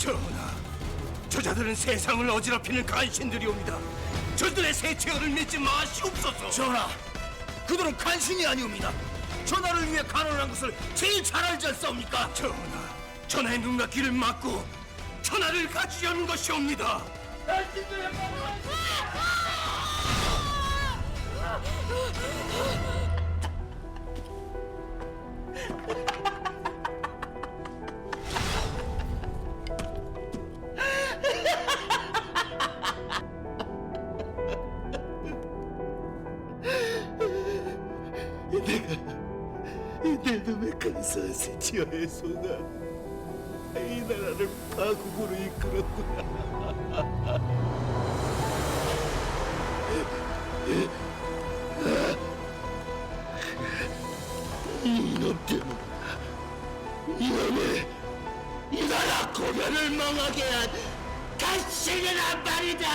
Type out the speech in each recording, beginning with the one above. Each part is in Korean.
전하, 저자들은 세상을 어지럽히는 간신들이옵니다. 저들의 세체어를 믿지 마시옵소서. 전하, 그들은 간신이 아니옵니다. 전하를 위해 간언한 것을 제일 잘 알지 않사옵니까? 전하, 전하의 눈과 귀를 막고 천하를 가지려는 것이옵니다. 내 놈의 간사한 세치어의 손아, 이 나라를 파국으로 이끌었구나. 이놈 때문에 이 나라 고변을 망하게 한 간신이란 말이다.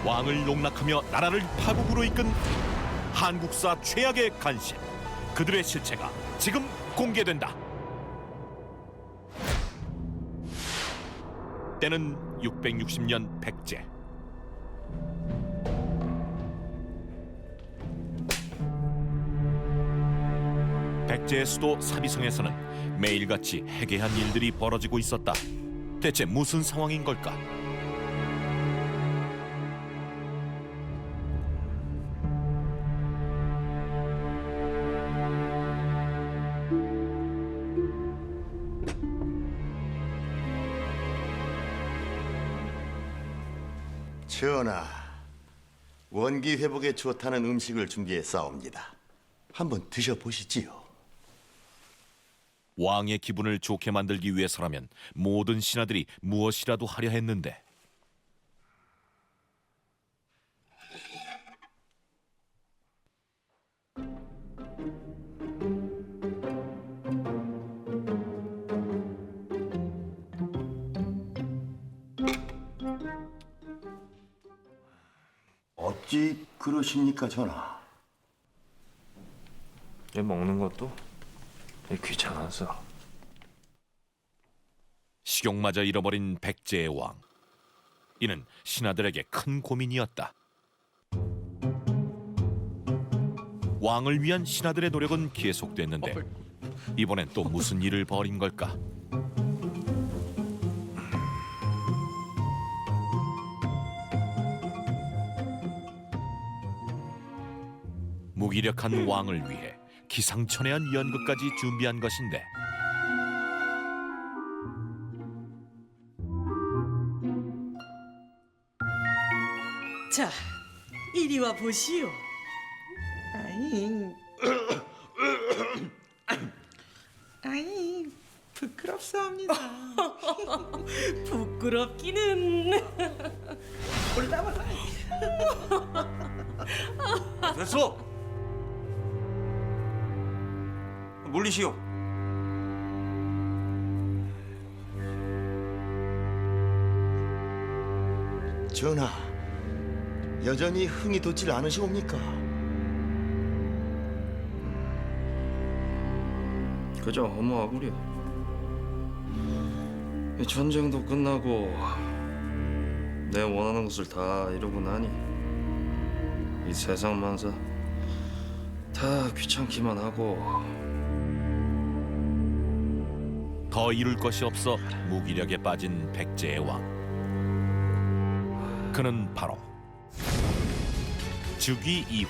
왕을 농락하며 나라를 파국으로 이끈 한국사 최악의 간신, 그들의 실체가 지금 공개된다. 때는 660년 백제. 백제의 수도 사비성에서는 매일같이 해괴한 일들이 벌어지고 있었다. 대체 무슨 상황인 걸까? 전하, 원기 회복에 좋다는 음식을 준비해 싸웁니다. 한번 드셔보시지요. 왕의 기분을 좋게 만들기 위해서라면 모든 신하들이 무엇이라도 하려 했는데 어찌 그러십니까, 전하? 얘 먹는 것도 귀찮아서. 식욕마저 잃어버린 백제의 왕. 이는 신하들에게 큰 고민이었다. 왕을 위한 신하들의 노력은 계속됐는데 이번엔 또 무슨 일을 벌인 걸까? 무기력한 왕을 위해 기상천외한 연극까지 준비한 것인데 자, 이리 와 보시오. 아이, 부끄럽사옵니다. 부끄럽기는. 올라와. 됐어. 물리시오. 전하, 여전히 흥이 돋질 않으시옵니까? 그저 허무하구려. 이 전쟁도 끝나고 내 원하는 것을 다 이루고 나니 이 세상 만사 다 귀찮기만 하고. 더 이룰 것이 없어 무기력에 빠진 백제의 왕. 그는 바로 즉위 이후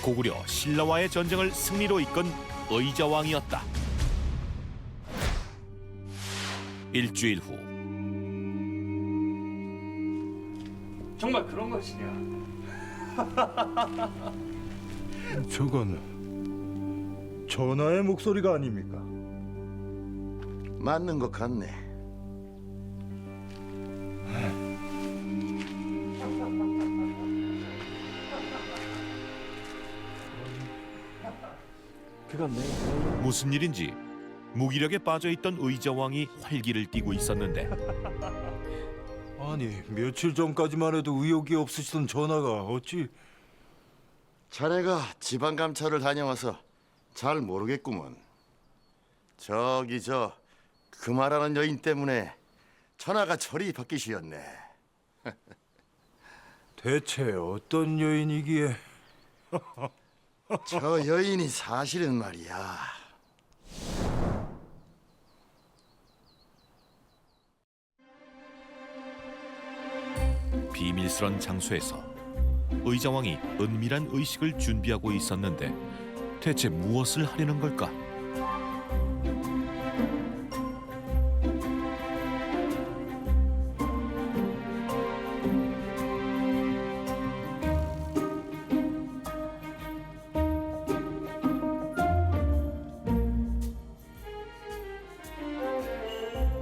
고구려 신라와의 전쟁을 승리로 이끈 의자왕이었다. 일주일 후 정말 그런 것이냐? 저건 전하의 목소리가 아닙니까? 맞는 것 같네. 무슨 일인지 무기력에 빠져있던 의자왕이 활기를 띠고 있었는데 아니 며칠 전까지만 해도 의욕이 없으시던 전하가 어찌 자네가 지방 감찰을 다녀와서 잘 모르겠구먼. 저기 그 말하는 여인 때문에 전하가 저리 바뀌시었네. 대체 어떤 여인이기에? 저 여인이 사실은 말이야. 비밀스런 장소에서 의자왕이 은밀한 의식을 준비하고 있었는데 대체 무엇을 하려는 걸까?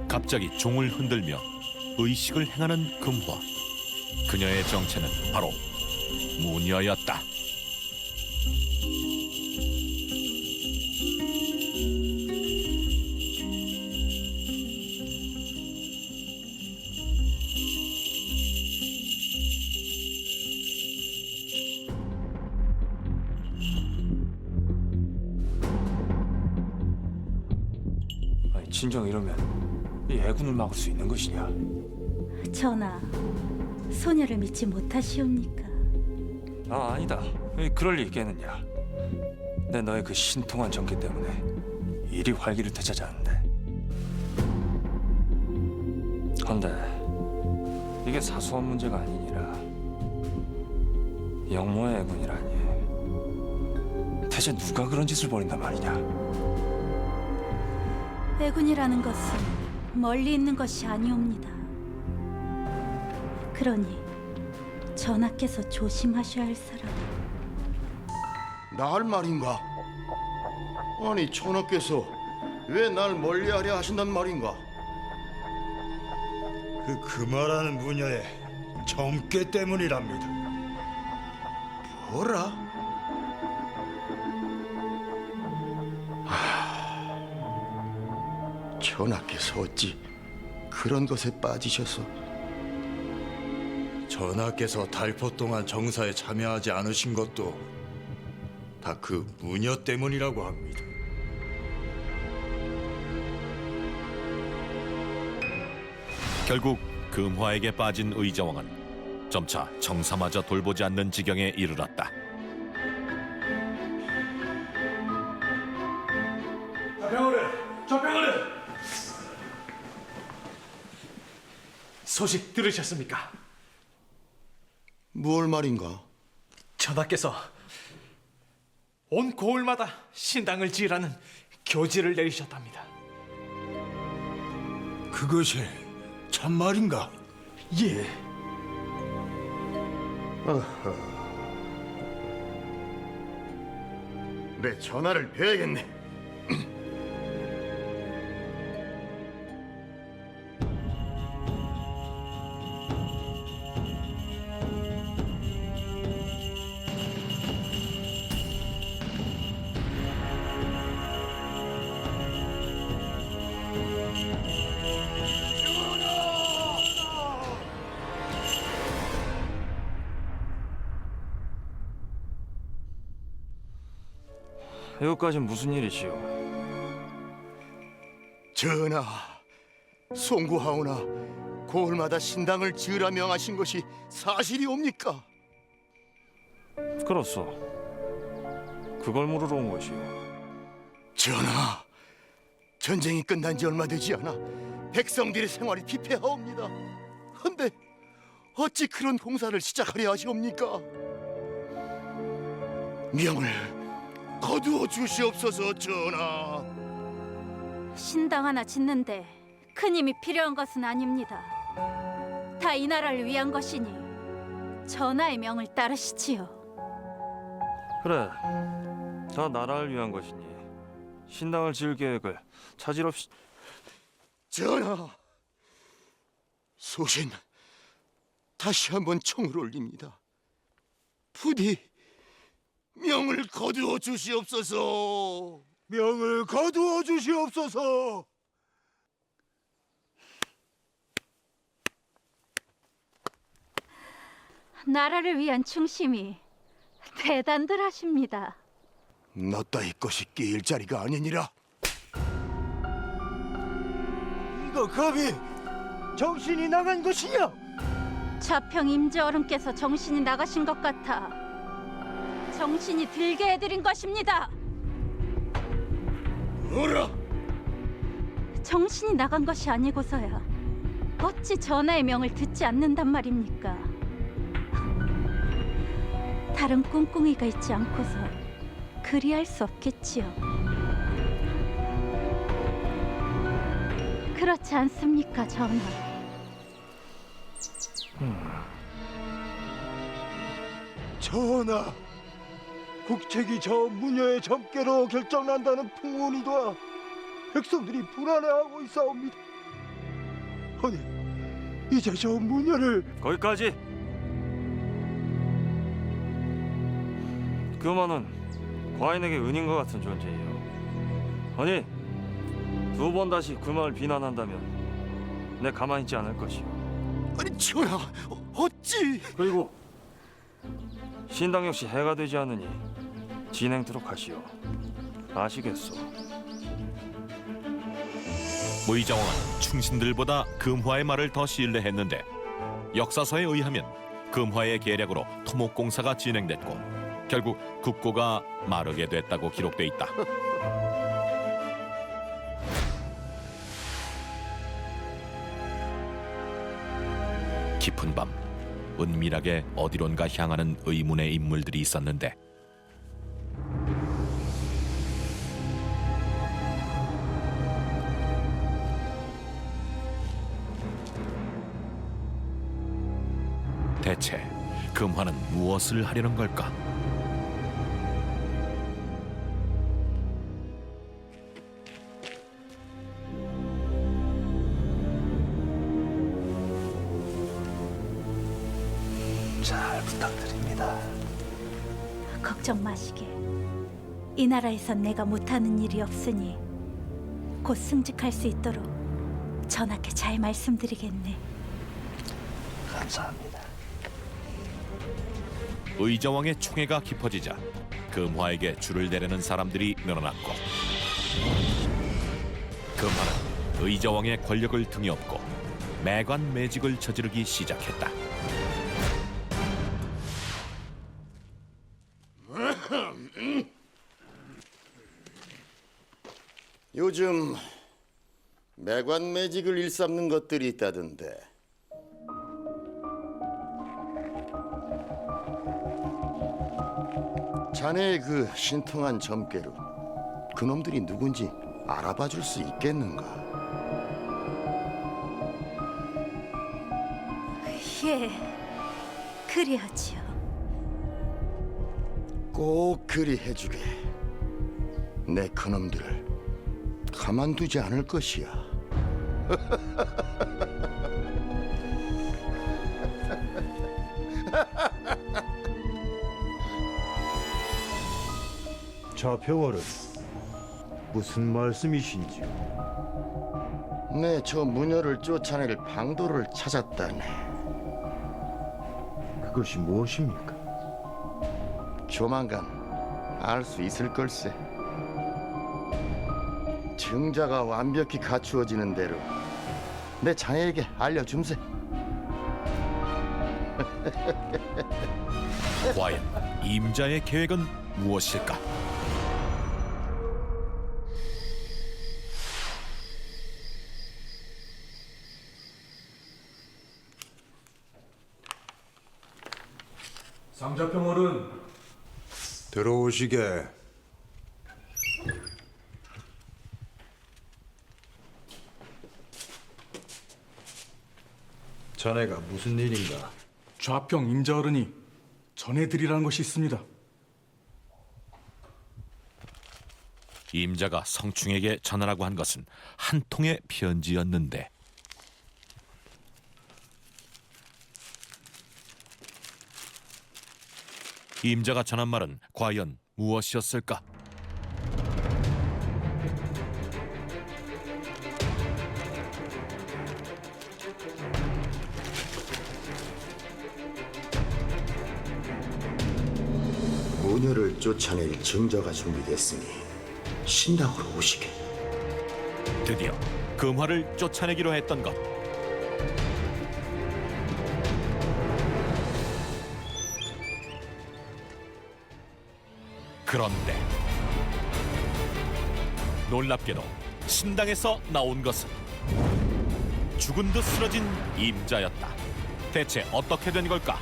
갑자기 종을 흔들며 의식을 행하는 금화. 그녀의 정체는 바로 무녀였다. 아니, 진정 이러면 이 애군을 막을 수 있는 것이냐? 전하, 소녀를 믿지 못하시옵니까? 아, 아니다. 그럴 리 있겠느냐? 내 너의 그 신통한 정기 때문에 이리 활기를 되찾았는데. 한데 이게 사소한 문제가 아니니라. 영모의 애군이라니. 대체 누가 그런 짓을 벌인단 말이냐? 애군이라는 것은 멀리 있는 것이 아니옵니다. 그러니 전하께서 조심하셔야 할 사람. 날 말인가? 아니 전하께서 왜 날 멀리하려 하신단 말인가? 그 말하는 분야의 점괘 때문이랍니다. 뭐라? 전하께서 어찌 그런 것에 빠지셔서? 전하께서 달포 동안 정사에 참여하지 않으신 것도 다 그 무녀 때문이라고 합니다. 결국 금화에게 빠진 의자왕은 점차 정사마저 돌보지 않는 지경에 이르렀다. 좌병어른! 소식 들으셨습니까? 무얼 말인가? 전하께서 온 고을마다 신당을 지으라는 교지를 내리셨답니다. 그것이 참말인가? 예. 내 전하를 뵈야겠네. 여기까지 무슨 일이시오? 전하, 송구하오나 고을마다 신당을 지으라 명하신 것이 사실이옵니까? 그렇소. 그걸 물으러 온 것이오. 전하, 전쟁이 끝난 지 얼마 되지 않아 백성들의 생활이 피폐하옵니다. 헌데 어찌 그런 공사를 시작하려 하시옵니까? 명을 거두어 주시옵소서, 전하. 신당 하나 짓는데 큰 힘이 필요한 것은 아닙니다. 다 이 나라를 위한 것이니 전하의 명을 따르시지요. 그래, 다 나라를 위한 것이니 신당을 지을 계획을 차질 없이. 전하, 소신 다시 한번 청을 올립니다. 부디 명을 거두어 주시옵소서. 명을 거두어 주시옵소서. 나라를 위한 충심이 대단들 하십니다. 너 따위 것이 끼일 자리가 아니니라. 이거 감히 정신이 나간 것이냐? 좌평 임재어른께서 정신이 나가신 것 같아 정신이 들게 해드린 것입니다. 뭐라? 정신이 나간 것이 아니고서야 어찌 전하의 명을 듣지 않는단 말입니까? 다른 꿍꿍이가 있지 않고서 그리할 수 없겠지요. 그렇지 않습니까, 전하? 전하, 국책이 저 무녀의 점괘로 결정난다는 풍문이다. 백성들이 불안해하고 있사옵니다. 아니, 이제 저 무녀를 거기까지. 그만은 과인에게 은인과 같은 존재예요. 아니, 두 번 다시 그 마을 비난한다면 내 가만히 있지 않을 것이오. 아니 전하, 어찌? 그리고 신당 역시 해가 되지 않으니 진행토록 하시오. 아시겠소? 의정왕은 충신들보다 금화의 말을 더 신뢰했는데 역사서에 의하면 금화의 계략으로 토목공사가 진행됐고 결국 국고가 마르게 됐다고 기록돼 있다. 깊은 밤 은밀하게 어디론가 향하는 의문의 인물들이 있었는데 대체 금화는 무엇을 하려는 걸까? 잘 부탁드립니다. 걱정 마시게. 이 나라에선 내가 못하는 일이 없으니 곧 승직할 수 있도록 전하께 잘 말씀드리겠네. 감사합니다. 의정왕의 총애가 깊어지자 금화에게 줄을 대려는 사람들이 늘어났고 금화는 의정왕의 권력을 등에 업고 매관매직을 저지르기 시작했다. 요즘 매관매직을 일삼는 것들이 있다던데. 자네의 그 신통한 점괘로 그놈들이 누군지 알아봐 줄 수 있겠는가? 예, 그리하지요. 꼭 그리 해주게. 내 그놈들을 가만두지 않을 것이야. 좌평어는 무슨 말씀이신지요? 네, 저 무녀를 쫓아낼 방도를 찾았다네. 그것이 무엇입니까? 조만간 알 수 있을 걸세. 증자가 완벽히 갖추어지는 대로 내 자네에게 알려줌세. 과연 임자의 계획은 무엇일까? 상자평어른 들어오시게. 자네가 무슨 일인가? 좌평 임자어른이 전해드리라는 것이 있습니다. 임자가 성충에게 전하라고 한 것은 한 통의 편지였는데 임자가 전한 말은 과연 무엇이었을까? 무녀를 쫓아낼 증거가 준비됐으니 신당으로 오시게. 드디어 금화를 쫓아내기로 했던 것. 그런데 놀랍게도 신당에서 나온 것은 죽은 듯 쓰러진 임자였다. 대체 어떻게 된 걸까?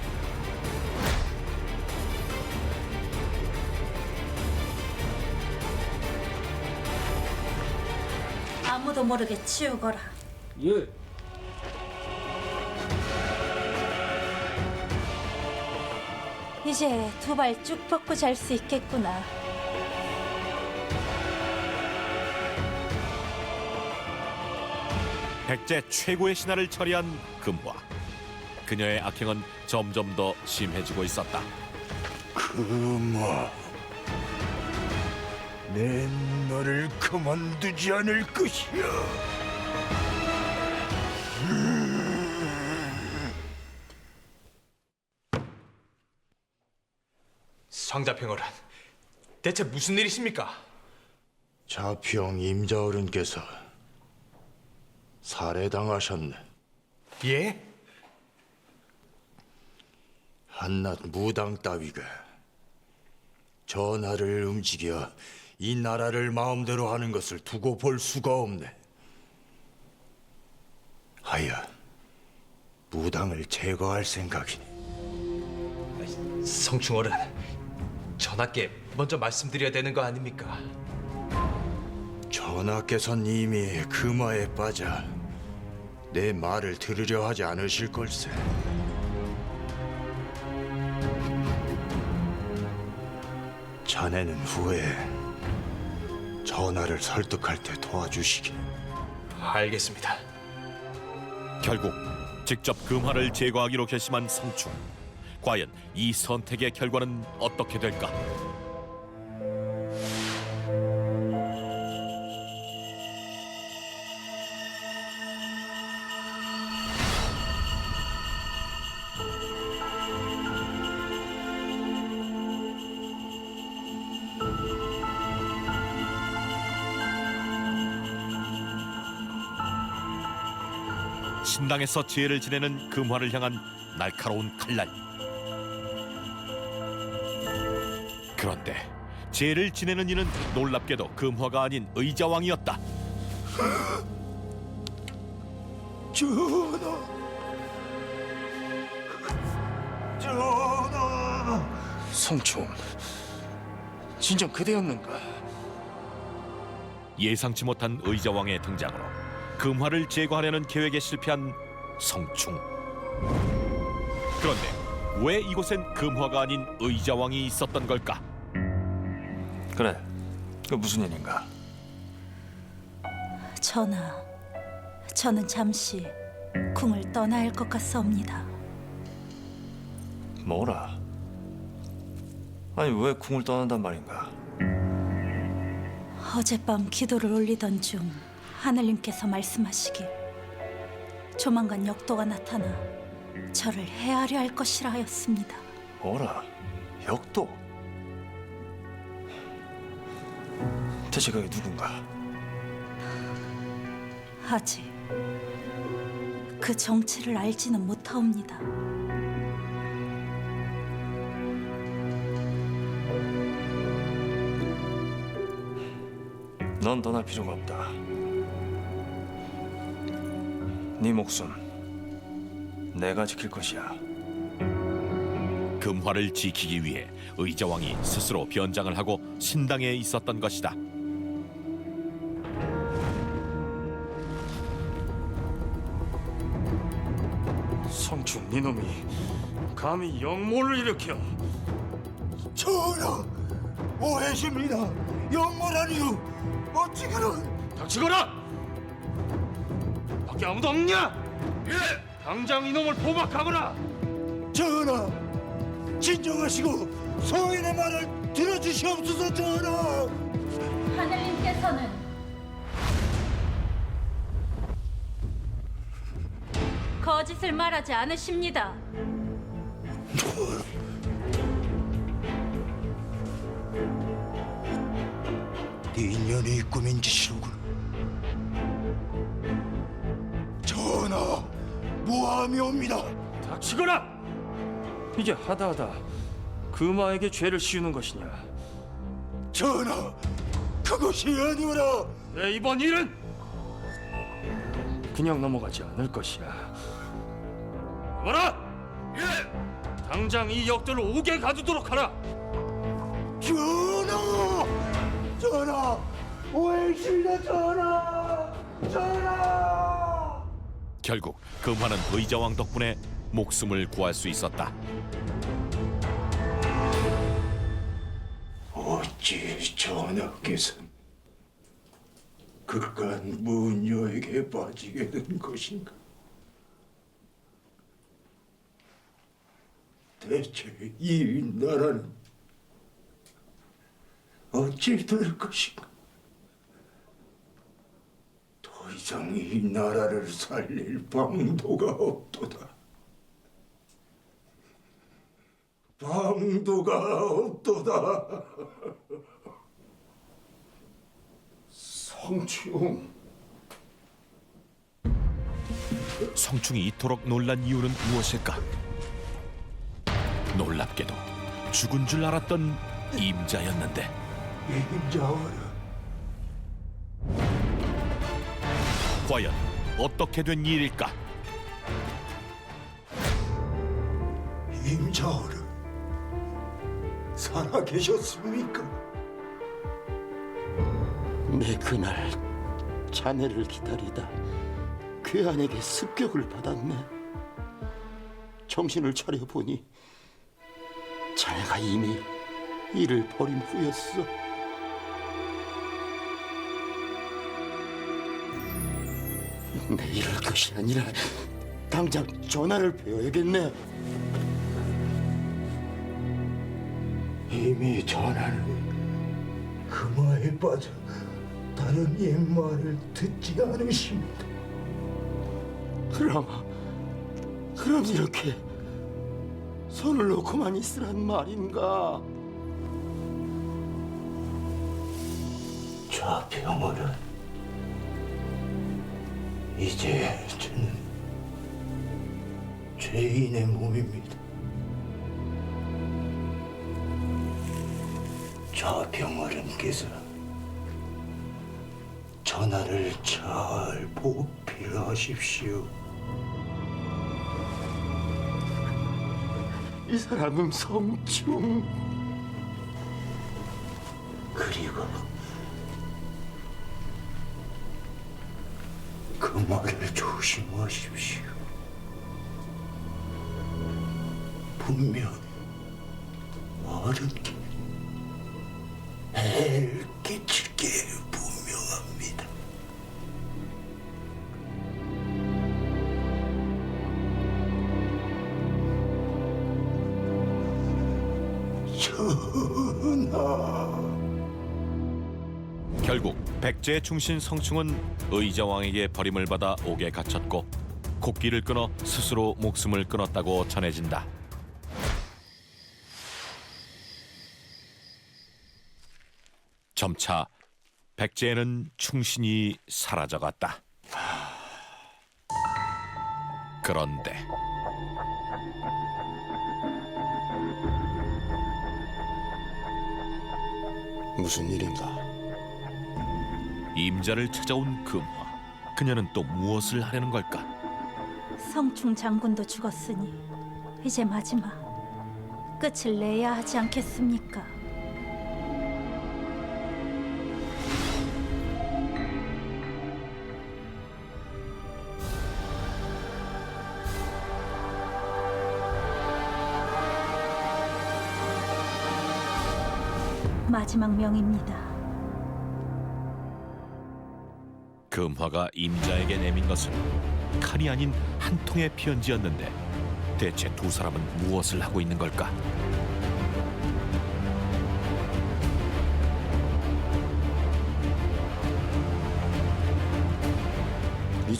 아무도 모르게 치우거라. 예. 이제 두 발 쭉 뻗고 잘 수 있겠구나. 백제 최고의 신하를 처리한 금화. 그녀의 악행은 점점 더 심해지고 있었다. 금화, 내 너를 그만두지 않을 것이야. 성자평어란 대체 무슨 일이십니까? 자평 임자어른께서 살해당하셨네. 예? 한낱 무당 따위가 전하를 움직여 이 나라를 마음대로 하는 것을 두고 볼 수가 없네. 하여 무당을 제거할 생각이니. 성충어른, 전하께 먼저 말씀드려야 되는 거 아닙니까? 전하께서는 이미 금화에 빠져 내 말을 들으려 하지 않으실 걸세. 자네는 후에 전하를 설득할 때 도와주시길. 알겠습니다. 결국 직접 금화를 제거하기로 결심한 성충. 과연 이 선택의 결과는 어떻게 될까? 신당에서 제를 지내는 금화를 향한 날카로운 칼날. 그런데 제를 지내는 이는 놀랍게도 금화가 아닌 의자왕이었다. 전하, 전하. 성충, 진정 그대였는가? 예상치 못한 의자왕의 등장으로 금화를 제거하려는 계획에 실패한 성충. 그런데 왜 이곳엔 금화가 아닌 의자왕이 있었던 걸까? 그래, 그 무슨 일인가? 전하, 저는 잠시 궁을 떠나야 할 것 같사옵니다. 뭐라? 아니 왜 궁을 떠난단 말인가? 어젯밤 기도를 올리던 중 하늘님께서 말씀하시길 조만간 역도가 나타나 저를 해하려 할 것이라 하였습니다. 뭐라? 역도? 대체 그게 누군가? 아직 그 정체를 알지는 못하옵니다. 넌 떠날 필요가 없다. 네 목숨 내가 지킬 것이야. 금화를 지키기 위해 의자왕이 스스로 변장을 하고 신당에 있었던 것이다. 성충, 니놈이 감히 영모를 일으켜. 전하, 오해십니다. 영모라니요. 어찌 그런... 닥치거라! 밖에 아무도 없냐? 예! 당장 이놈을 포박하거라! 전하, 진정하시고 소인의 말을 들어주시옵소서 전하. 하늘님께서는 거짓을 말하지 않으십니다. 인연이 꿈인 짓이로군. 전하, 무함이옵니다. 닥치거라! 이게 하다하다 금화에게 죄를 씌우는 것이냐? 전하, 그것이 아니오라. 내 이번 일은 그냥 넘어가지 않을 것이야. 뭐라? 예! 당장 이 역들을 옥에 가두도록 하라. 전하, 전하, 오행십니다. 전하, 전하. 결국 금화는 의자왕 덕분에 목숨을 구할 수 있었다. 어찌 전하께서 그간 무녀에게 빠지게 된 것인가? 대체 이 나라는 어찌 될 것인가? 더 이상 이 나라를 살릴 방도가 없도다. 방도가 없도다. 성충, 성충이 이토록 놀란 이유는 무엇일까? 놀랍게도 죽은 줄 알았던 임자였는데 임자와라. 과연 어떻게 된 일일까? 임자와라, 살아 계셨습니까? 내 그날 자네를 기다리다 괴한에게 습격을 받았네. 정신을 차려보니 자네가 이미 이를 버린 후였어. 내 이럴 것이 아니라 당장 전하를 배워야겠네. 이미 전하는 금화에 빠져 다른 옛말을 듣지 않으십니다. 그럼 이렇게 손을 놓고만 있으란 말인가? 좌평어는 이제 저는 죄인의 몸입니다. 좌평어른께서 전하를 잘 보필하십시오. 이 사람은 성충. 그리고 그 말을 조심하십시오. 분명 어른께 해를 끼칠 게 분명합니다. 전하. 결국 백제의 충신 성충은 의자왕에게 버림을 받아 옥에 갇혔고 곡기를 끊어 스스로 목숨을 끊었다고 전해진다. 점차 백제에는 충신이 사라져갔다. 그런데 무슨 일인가? 임자를 찾아온 금화. 그녀는 또 무엇을 하려는 걸까? 성충 장군도 죽었으니 이제 마지막 끝을 내야 하지 않겠습니까? 마지막 명입니다. 금화가 임자에게 내민 것은 칼이 아닌 한 통의 편지였는데 대체 두 사람은 무엇을 하고 있는 걸까?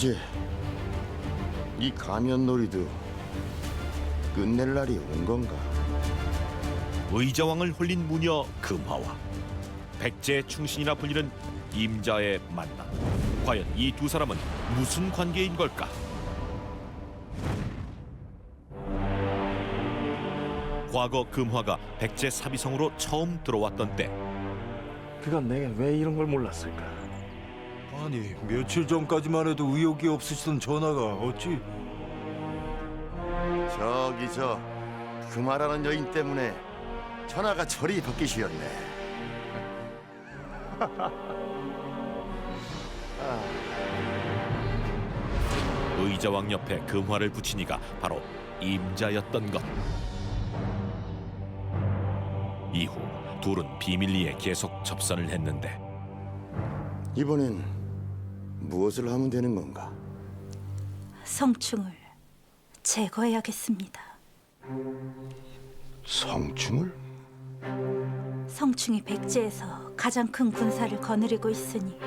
이제 이 가면놀이도 끝낼 날이 온 건가? 의자왕을 홀린 무녀 금화와 백제 충신이라 불리는 임자의 만남. 과연 이 두 사람은 무슨 관계인 걸까? 과거 금화가 백제 사비성으로 처음 들어왔던 때 그간 내가 왜 이런 걸 몰랐을까? 아니 며칠 전까지만 해도 의욕이 없으시던 전하가 어찌 저기 그 말하는 여인 때문에 전하가 저리 벗기시었네. 의자왕 옆에 금화를 붙인 이가 바로 임자였던 것. 이후 둘은 비밀리에 계속 접선을 했는데 이번엔 무엇을 하면 되는 건가? 성충을 제거해야겠습니다. 성충을? 성충이 백제에서 가장 큰 군사를 거느리고 있으니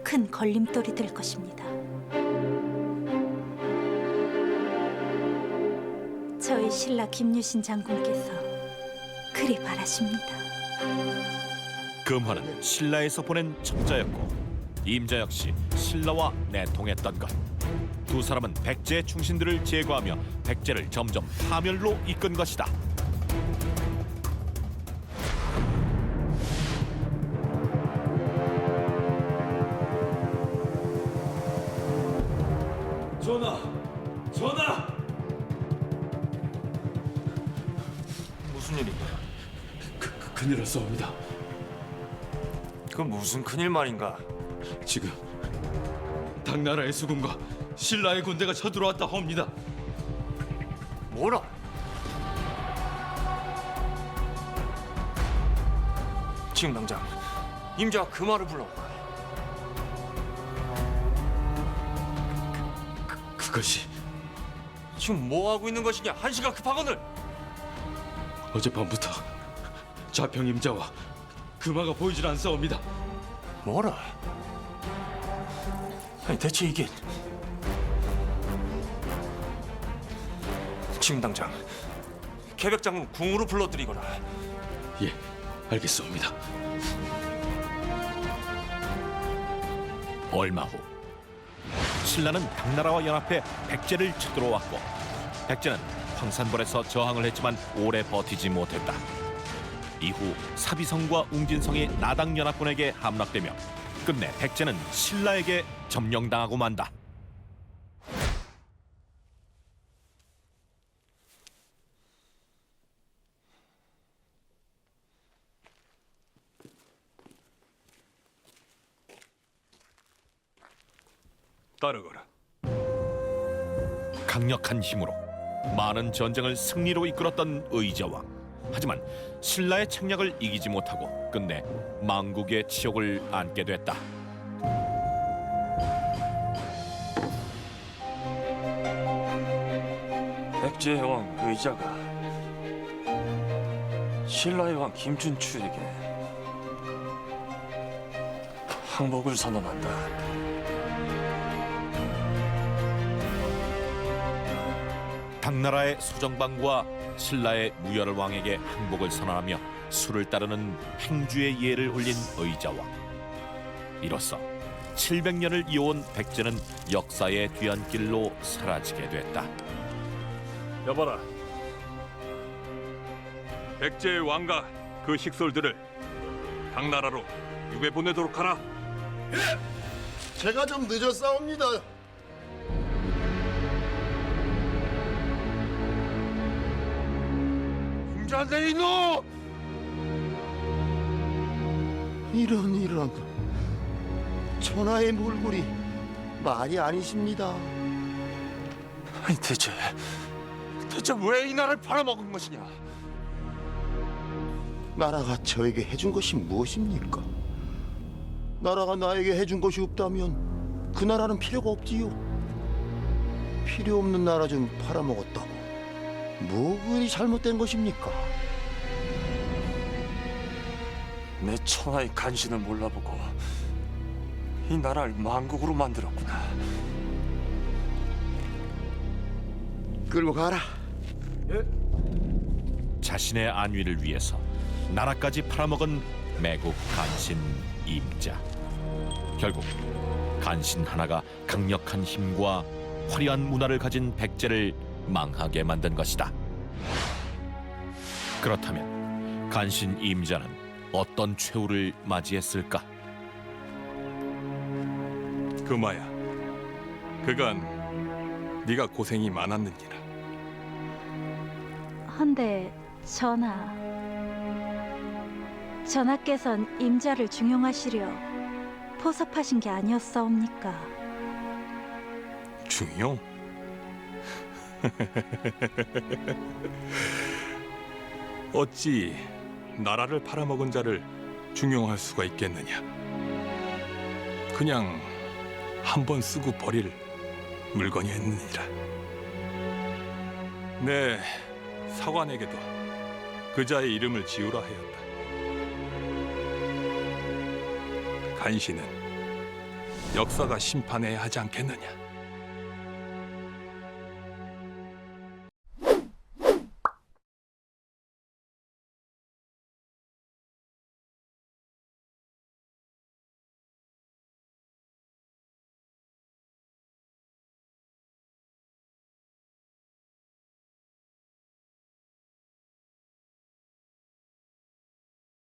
큰 걸림돌이 될 것입니다. 저희 신라 김유신 장군께서 그리 바라십니다. 금화는 신라에서 보낸 첩자였고 임자 역시 신라와 내통했던 것. 두 사람은 백제 충신들을 제거하며 백제를 점점 파멸로 이끈 것이다. 전하! 무슨 일이냐? 큰일 났사옵니다. 그 무슨 큰일 말인가? 지금 당나라의 수군과 신라의 군대가 쳐들어왔다 하옵니다. 뭐라? 지금 당장 임자와 금화를 불러오라. 그것이 지금 뭐 하고 있는 것이냐? 한시가 급하거늘. 어젯밤부터 좌평 임자와 금화가 보이질 않사옵니다. 뭐라? 아니 대체 이게 지금 당장 계백장군 궁으로 불러들이거라. 예, 알겠사옵니다. 얼마 후 신라는 당나라와 연합해 백제를 쳐들어왔고 백제는 황산벌에서 저항을 했지만 오래 버티지 못했다. 이후 사비성과 웅진성이 나당연합군에게 함락되며 끝내 백제는 신라에게 점령당하고 만다. 따르거라. 강력한 힘으로 많은 전쟁을 승리로 이끌었던 의자왕. 하지만 신라의 책략을 이기지 못하고 끝내 망국의 치욕을 안게 됐다. 백제의 왕 의자가 신라의 왕 김춘추에게 항복을 선언한다. 당나라의 소정방과 신라의 무열 왕에게 항복을 선언하며 수를 따르는 행주의 예를 올린 의자왕. 이로써 700년을 이어온 백제는 역사의 뒤안길로 사라지게 됐다. 여봐라. 백제의 왕과 그 식솔들을 당나라로 유배 보내도록 하라. 제가 좀 늦었사옵니다. 임자네 이놈! 이런 전하의 몰골이 말이 아니십니다. 아니 대체 왜 이 나라를 팔아먹은 것이냐? 나라가 저에게 해준 것이 무엇입니까? 나라가 나에게 해준 것이 없다면 그 나라는 필요가 없지요. 필요 없는 나라 좀 팔아먹었다고 뭐 그리 잘못된 것입니까? 내 천하의 간신을 몰라보고 이 나라를 망국으로 만들었구나. 끌고 가라. 자신의 안위를 위해서 나라까지 팔아먹은 매국 간신 임자. 결국 간신 하나가 강력한 힘과 화려한 문화를 가진 백제를 망하게 만든 것이다. 그렇다면 간신 임자는 어떤 최후를 맞이했을까? 금아야, 그간 네가 고생이 많았느니라. 헌데 전하께선 임자를 중용하시려 포섭하신 게 아니었사옵니까? 중용? 어찌 나라를 팔아먹은 자를 중용할 수가 있겠느냐? 그냥 한 번 쓰고 버릴 물건이었느니라. 내 사관에게도 그 자의 이름을 지으라 하였다. 간신은 역사가 심판해야 하지 않겠느냐?